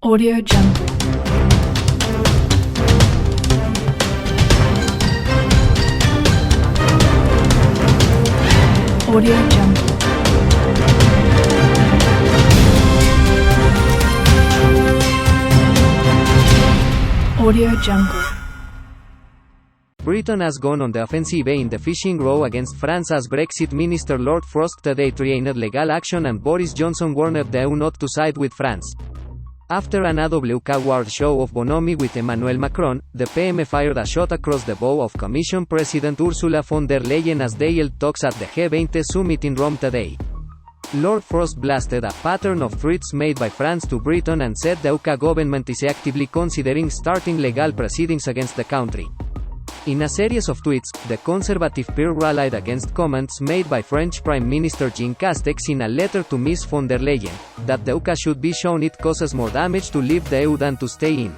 Audio Jungle. Audio Jungle. Audio Jungle. Britain has gone on the offensive in the fishing row against France as Brexit Minister Lord Frost today threatened legal action and Boris Johnson warned the EU not to side with France. After an AWK award show of bonhomie with Emmanuel Macron, the PM fired a shot across the bow of Commission President Ursula von der Leyen as they held talks at the G20 summit in Rome today. Lord Frost blasted a pattern of threats made by France to Britain and said the UK government is actively considering starting legal proceedings against the country. In a series of tweets, the Conservative peer rallied against comments made by French Prime Minister Jean Castex in a letter to Ms von der Leyen, that the UK should be shown it causes more damage to leave the EU than to stay in.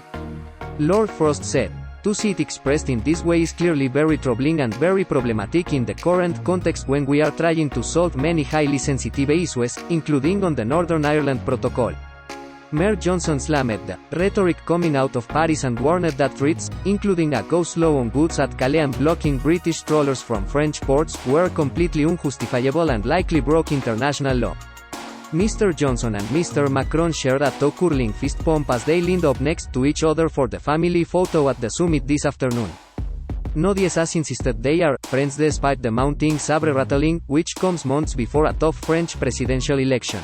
Lord Frost said, "To see it expressed in this way is clearly very troubling and very problematic in the current context when we are trying to solve many highly sensitive issues, including on the Northern Ireland Protocol." Mayor Johnson slammed the rhetoric coming out of Paris and warned that threats, including a go slow on goods at Calais and blocking British trawlers from French ports, were completely unjustifiable and likely broke international law. Mr. Johnson and Mr. Macron shared a toe-curling fist bump as they leaned up next to each other for the family photo at the summit this afternoon. No diez has insisted they are friends despite the mounting sabre-rattling, which comes months before a tough French presidential election.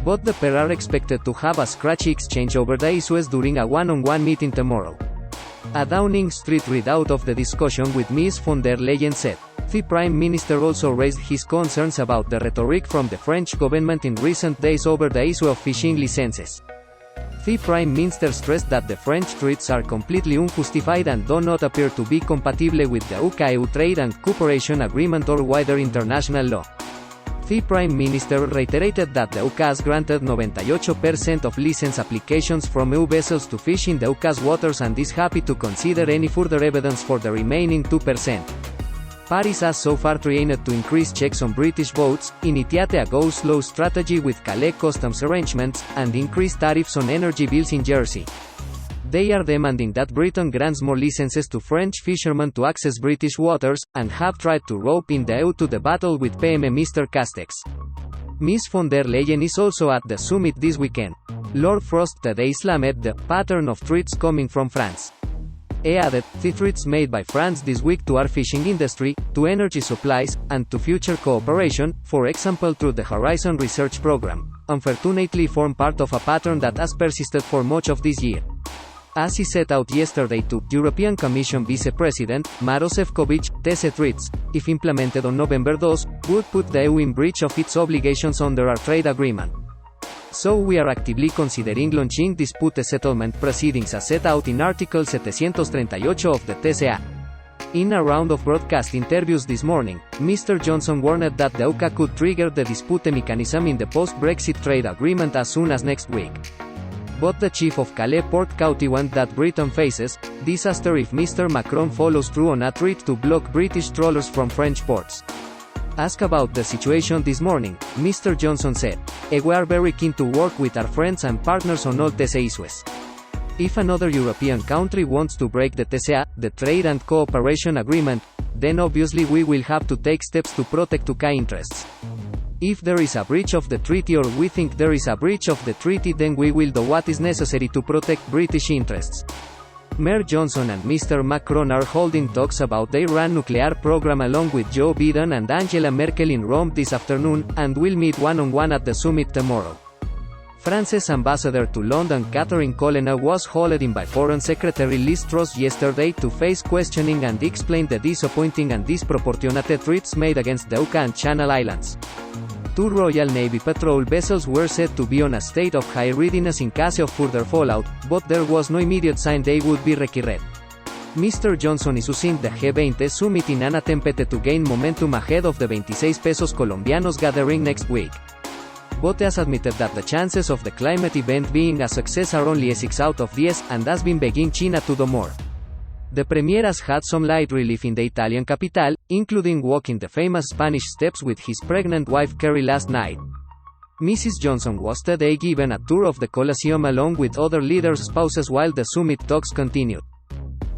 Both the pair are expected to have a scratchy exchange over the issues during a one-on-one meeting tomorrow. A Downing Street readout of the discussion with Ms. von der Leyen said, "The Prime Minister also raised his concerns about the rhetoric from the French government in recent days over the issue of fishing licenses. The Prime Minister stressed that the French threats are completely unjustified and do not appear to be compatible with the UK-EU Trade and Cooperation Agreement or wider international law." The Prime Minister reiterated that the UK has granted 98% of license applications from EU vessels to fish in the UK's waters and is happy to consider any further evidence for the remaining 2%. Paris has so far threatened to increase checks on British boats, initiate a go-slow strategy with Calais customs arrangements, and increase tariffs on energy bills in Jersey. They are demanding that Britain grants more licenses to French fishermen to access British waters, and have tried to rope in the EU to the battle with PM Mr. Castex. Ms. von der Leyen is also at the summit this weekend. Lord Frost today slammed the pattern of threats coming from France. He added, "The threats made by France this week to our fishing industry, to energy supplies, and to future cooperation, for example through the Horizon Research Program, unfortunately form part of a pattern that has persisted for much of this year." As he set out yesterday to European Commission Vice President, Maroš Šefčovič, these threats, if implemented on November 2, would put the EU in breach of its obligations under our trade agreement. So we are actively considering launching dispute settlement proceedings as set out in Article 738 of the TCA. In a round of broadcast interviews this morning, Mr. Johnson warned that the UK could trigger the dispute mechanism in the post-Brexit trade agreement as soon as next week. But the chief of Calais Port County warned that Britain faces disaster if Mr. Macron follows through on a threat to block British trawlers from French ports. Asked about the situation this morning, Mr. Johnson said, "We are very keen to work with our friends and partners on all these issues. If another European country wants to break the TCA, the Trade and Cooperation Agreement, then obviously we will have to take steps to protect UK interests. If there is a breach of the treaty or we think there is a breach of the treaty, then we will do what is necessary to protect British interests." Mayor Johnson and Mr. Macron are holding talks about the Iran nuclear program along with Joe Biden and Angela Merkel in Rome this afternoon, and will meet one-on-one at the summit tomorrow. France's ambassador to London Catherine Colonna was hauled in by Foreign Secretary Liz Truss yesterday to face questioning and explain the disappointing and disproportionate threats made against the UK and Channel Islands. Two Royal Navy patrol vessels were said to be on a state of high readiness in case of further fallout, but there was no immediate sign they would be required. Mr. Johnson is using the G20 summit in an attempt to gain momentum ahead of the 26 pesos colombianos gathering next week. But has admitted that the chances of the climate event being a success are only 6 out of 10, and has been begging China to do more. The premier has had some light relief in the Italian capital, including walking the famous Spanish steps with his pregnant wife Carrie last night. Mrs. Johnson was today given a tour of the Colosseum along with other leaders' spouses while the summit talks continued.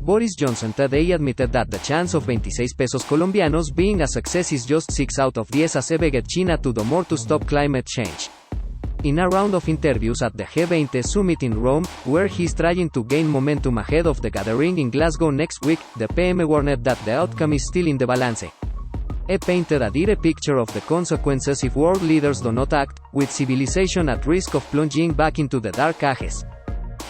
Boris Johnson today admitted that the chance of 26 pesos colombianos being a success is just 6 out of 10 as he begged China to do more to stop climate change. In a round of interviews at the G20 summit in Rome, where he is trying to gain momentum ahead of the gathering in Glasgow next week, the PM warned that the outcome is still in the balance. He painted a dire picture of the consequences if world leaders do not act, with civilization at risk of plunging back into the dark ages.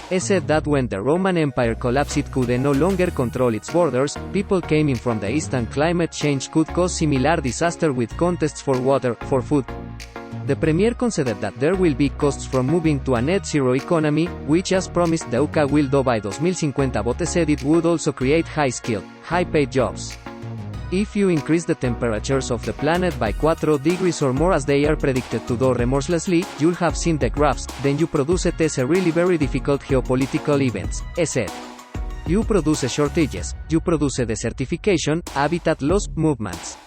He said that when the Roman Empire collapsed it could no longer control its borders, people came in from the east and climate change could cause similar disaster with contests for water, for food. The premier considered that there will be costs from moving to a net zero economy, which as promised the UK will do by 2050 but said it would also create high-skilled, high-paid jobs. If you increase the temperatures of the planet by 4 degrees or more as they are predicted to do remorselessly, you'll have seen the graphs, then you produce it as a really very difficult geopolitical events, he said. You produce shortages, you produce desertification, habitat loss, movements.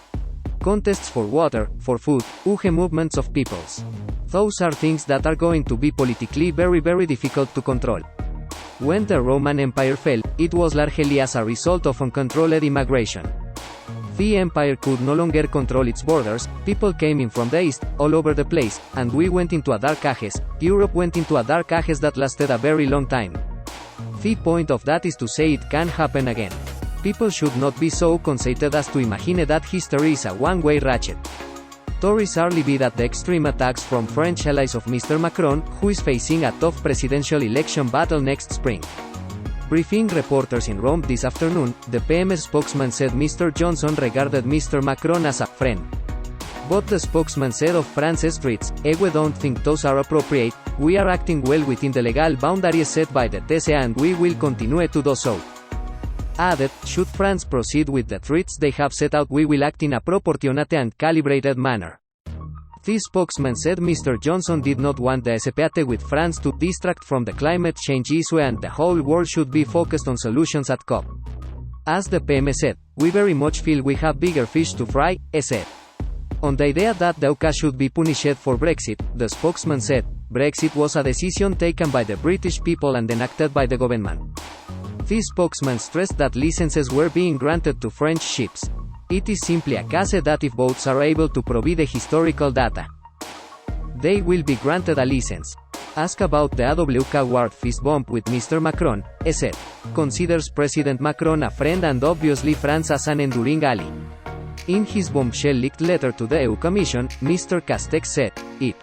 Contests for water, for food, huge movements of peoples. Those are things that are going to be politically very very difficult to control. When the Roman Empire fell, it was largely as a result of uncontrolled immigration. The empire could no longer control its borders, people came in from the east, all over the place, and we went into a dark ages. Europe went into a dark ages that lasted a very long time. The point of that is to say it can happen again. People should not be so conceited as to imagine that history is a one-way ratchet. Tories are livid at the extreme attacks from French allies of Mr. Macron, who is facing a tough presidential election battle next spring. Briefing reporters in Rome this afternoon, the PM's spokesman said Mr. Johnson regarded Mr. Macron as a friend. But the spokesman said of France's streets, we don't think those are appropriate, we are acting well within the legal boundaries set by the TSA and we will continue to do so. Added, should France proceed with the threats they have set out we will act in a proportionate and calibrated manner. The spokesman said Mr. Johnson did not want the spat with France to distract from the climate change issue and the whole world should be focused on solutions at COP. As the PM said, we very much feel we have bigger fish to fry, he said. On the idea that the UK should be punished for Brexit, the spokesman said, Brexit was a decision taken by the British people and enacted by the government. The spokesman stressed that licenses were being granted to French ships. It is simply a case that if boats are able to provide the historical data, they will be granted a license. Asked about the AWK Award fist bump with Mr. Macron, he said, considers President Macron a friend and obviously France as an enduring ally. In his bombshell-leaked letter to the EU Commission, Mr. Castex said, it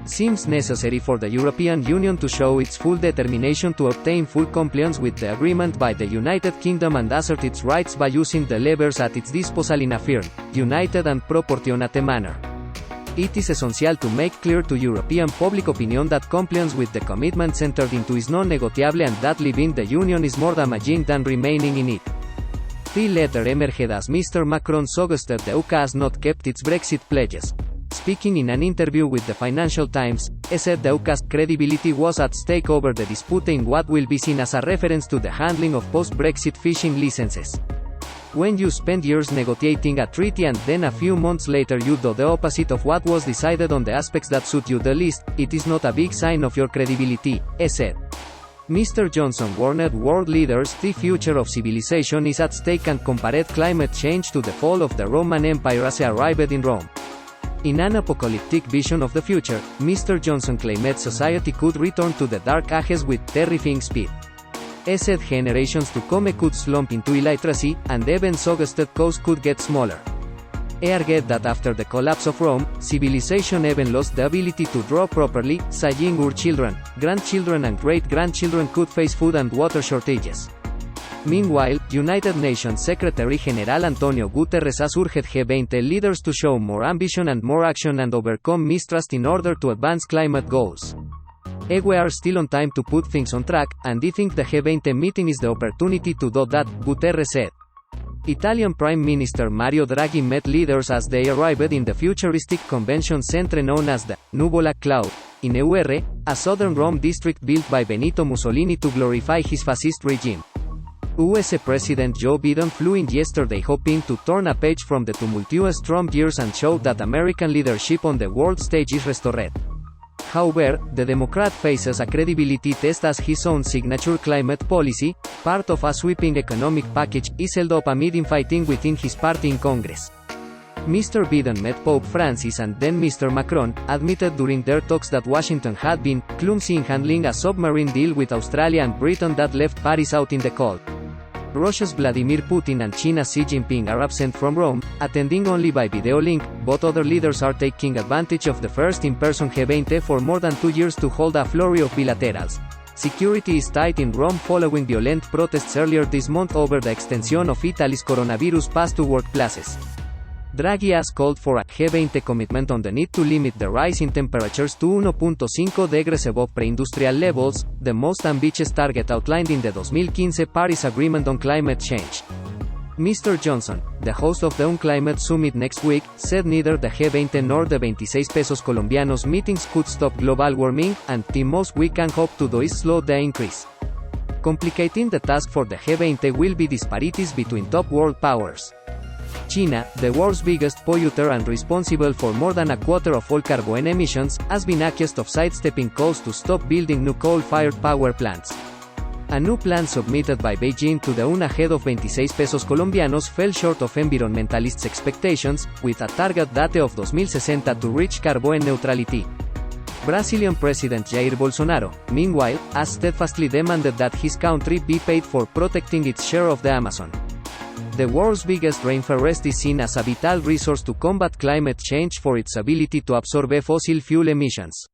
seems necessary for the European Union to show its full determination to obtain full compliance with the agreement by the United Kingdom and assert its rights by using the levers at its disposal in a firm, united and proportionate manner. It is essential to make clear to European public opinion that compliance with the commitments entered into is non-negotiable and that leaving the Union is more damaging than remaining in it. The letter emerged as Mr. Macron suggested the UK has not kept its Brexit pledges. Speaking in an interview with the Financial Times, he said the UK's credibility was at stake over the dispute in what will be seen as a reference to the handling of post-Brexit fishing licenses. When you spend years negotiating a treaty and then a few months later you do the opposite of what was decided on the aspects that suit you the least, it is not a big sign of your credibility, he said. Mr. Johnson warned world leaders the future of civilization is at stake and compared climate change to the fall of the Roman Empire as he arrived in Rome. In an apocalyptic vision of the future, Mr. Johnson claimed society could return to the dark ages with terrifying speed. He said generations to come could slump into illiteracy, and even suggested costs could get smaller. He argued that after the collapse of Rome, civilization even lost the ability to draw properly, saying our children, grandchildren and great-grandchildren could face food and water shortages. Meanwhile, United Nations Secretary-General Antonio Guterres has urged G20 leaders to show more ambition and more action and overcome mistrust in order to advance climate goals. We are still on time to put things on track, and I think the G20 meeting is the opportunity to do that, Guterres said. Italian Prime Minister Mario Draghi met leaders as they arrived in the futuristic convention center known as the Nuvola Cloud, in Eur, a southern Rome district built by Benito Mussolini to glorify his fascist regime. US President Joe Biden flew in yesterday hoping to turn a page from the tumultuous Trump years and show that American leadership on the world stage is restored. However, the Democrat faces a credibility test as his own signature climate policy, part of a sweeping economic package, is held up amid infighting within his party in Congress. Mr. Biden met Pope Francis and then Mr. Macron, admitted during their talks that Washington had been clumsy in handling a submarine deal with Australia and Britain that left Paris out in the cold. Russia's Vladimir Putin and China's Xi Jinping are absent from Rome, attending only by video link, but other leaders are taking advantage of the first in-person G20 for more than 2 years to hold a flurry of bilaterals. Security is tight in Rome following violent protests earlier this month over the extension of Italy's coronavirus pass to workplaces. Draghi has called for a G20 commitment on the need to limit the rise in temperatures to 1.5 degrees above pre-industrial levels, the most ambitious target outlined in the 2015 Paris Agreement on Climate Change. Mr. Johnson, the host of the Unclimate Summit next week, said neither the G20 nor the 26 pesos colombianos meetings could stop global warming, and the most we can hope to do is slow the increase. Complicating the task for the G20 will be disparities between top world powers. China, the world's biggest polluter and responsible for more than a quarter of all carbon emissions, has been accused of sidestepping calls to stop building new coal-fired power plants. A new plan submitted by Beijing to the UN ahead of 26 pesos colombianos fell short of environmentalists' expectations, with a target date of 2060 to reach carbon neutrality. Brazilian President Jair Bolsonaro, meanwhile, has steadfastly demanded that his country be paid for protecting its share of the Amazon. The world's biggest rainforest is seen as a vital resource to combat climate change for its ability to absorb fossil fuel emissions.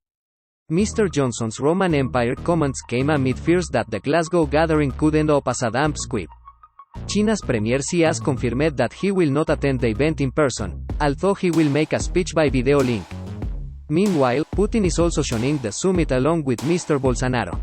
Mr. Johnson's Roman Empire comments came amid fears that the Glasgow gathering could end up as a damp squib. China's Premier Xi has confirmed that he will not attend the event in person, although he will make a speech by video link. Meanwhile, Putin is also joining the summit along with Mr. Bolsonaro.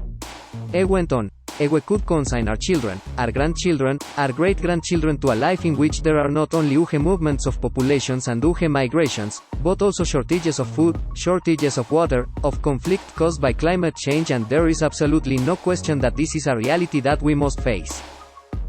He went on, "We could consign our children, our grandchildren, our great-grandchildren to a life in which there are not only huge movements of populations and huge migrations, but also shortages of food, shortages of water, of conflict caused by climate change, and there is absolutely no question that this is a reality that we must face."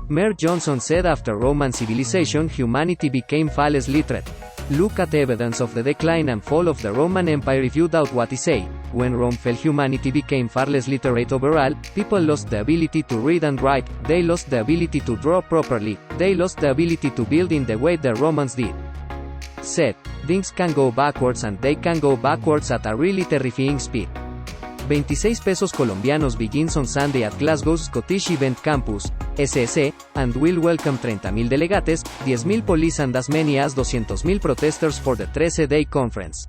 Mayor Johnson said after Roman civilization humanity became far less literate. Look at evidence of the decline and fall of the Roman Empire if you doubt what I say. When Rome fell, humanity became far less literate overall, people lost the ability to read and write, they lost the ability to draw properly, they lost the ability to build in the way the Romans did. Said, things can go backwards and they can go backwards at a really terrifying speed. 26 pesos colombianos begins on Sunday at Glasgow's Scottish Event Campus, SSE, and will welcome 30,000 delegates, 10,000 police and as many as 200,000 protesters for the 13-day conference.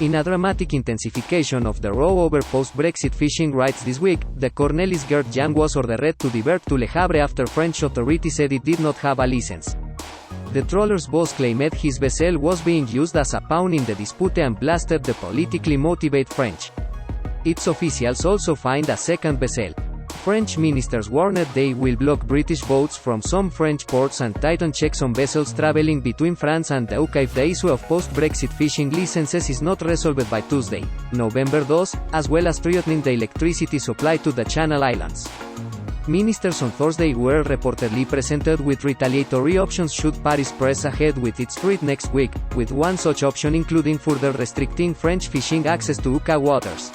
In a dramatic intensification of the row over post-Brexit fishing rights this week, the Cornelis Gert Jan was ordered to divert to Le Havre after French authorities said it did not have a license. The trawler's boss claimed his vessel was being used as a pawn in the dispute and blasted the politically motivated French. Its officials also fined a second vessel. French ministers warned they will block British boats from some French ports and tighten checks on vessels traveling between France and the UK if the issue of post-Brexit fishing licenses is not resolved by Tuesday, November 2, as well as threatening the electricity supply to the Channel Islands. Ministers on Thursday were reportedly presented with retaliatory options should Paris press ahead with its threat next week, with one such option including further restricting French fishing access to UK waters.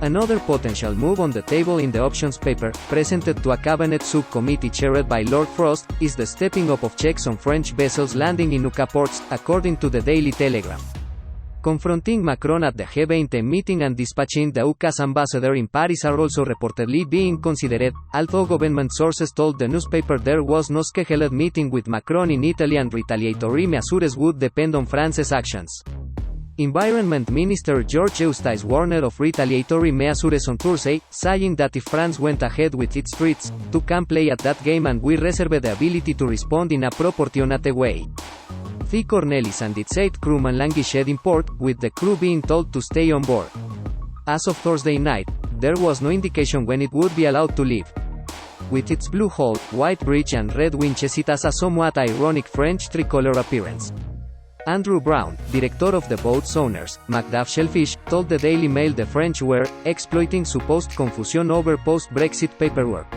Another potential move on the table in the options paper, presented to a cabinet subcommittee chaired by Lord Frost, is the stepping up of checks on French vessels landing in UK ports, according to the Daily Telegraph. Confronting Macron at the G20 meeting and dispatching the UK's ambassador in Paris are also reportedly being considered, although government sources told the newspaper there was no scheduled meeting with Macron in Italy and retaliatory measures would depend on France's actions. Environment Minister George Eustace warned of retaliatory measures on Thursday, saying that if France went ahead with its threats, "two can play at that game and we reserve the ability to respond in a proportionate way." The Cornelis and its 8 crewmen languished in port, with the crew being told to stay on board. As of Thursday night, there was no indication when it would be allowed to leave. With its blue hull, white bridge and red winches, it has a somewhat ironic French tricolor appearance. Andrew Brown, director of the boat's owners, Macduff Shellfish, told the Daily Mail the French were exploiting supposed confusion over post-Brexit paperwork.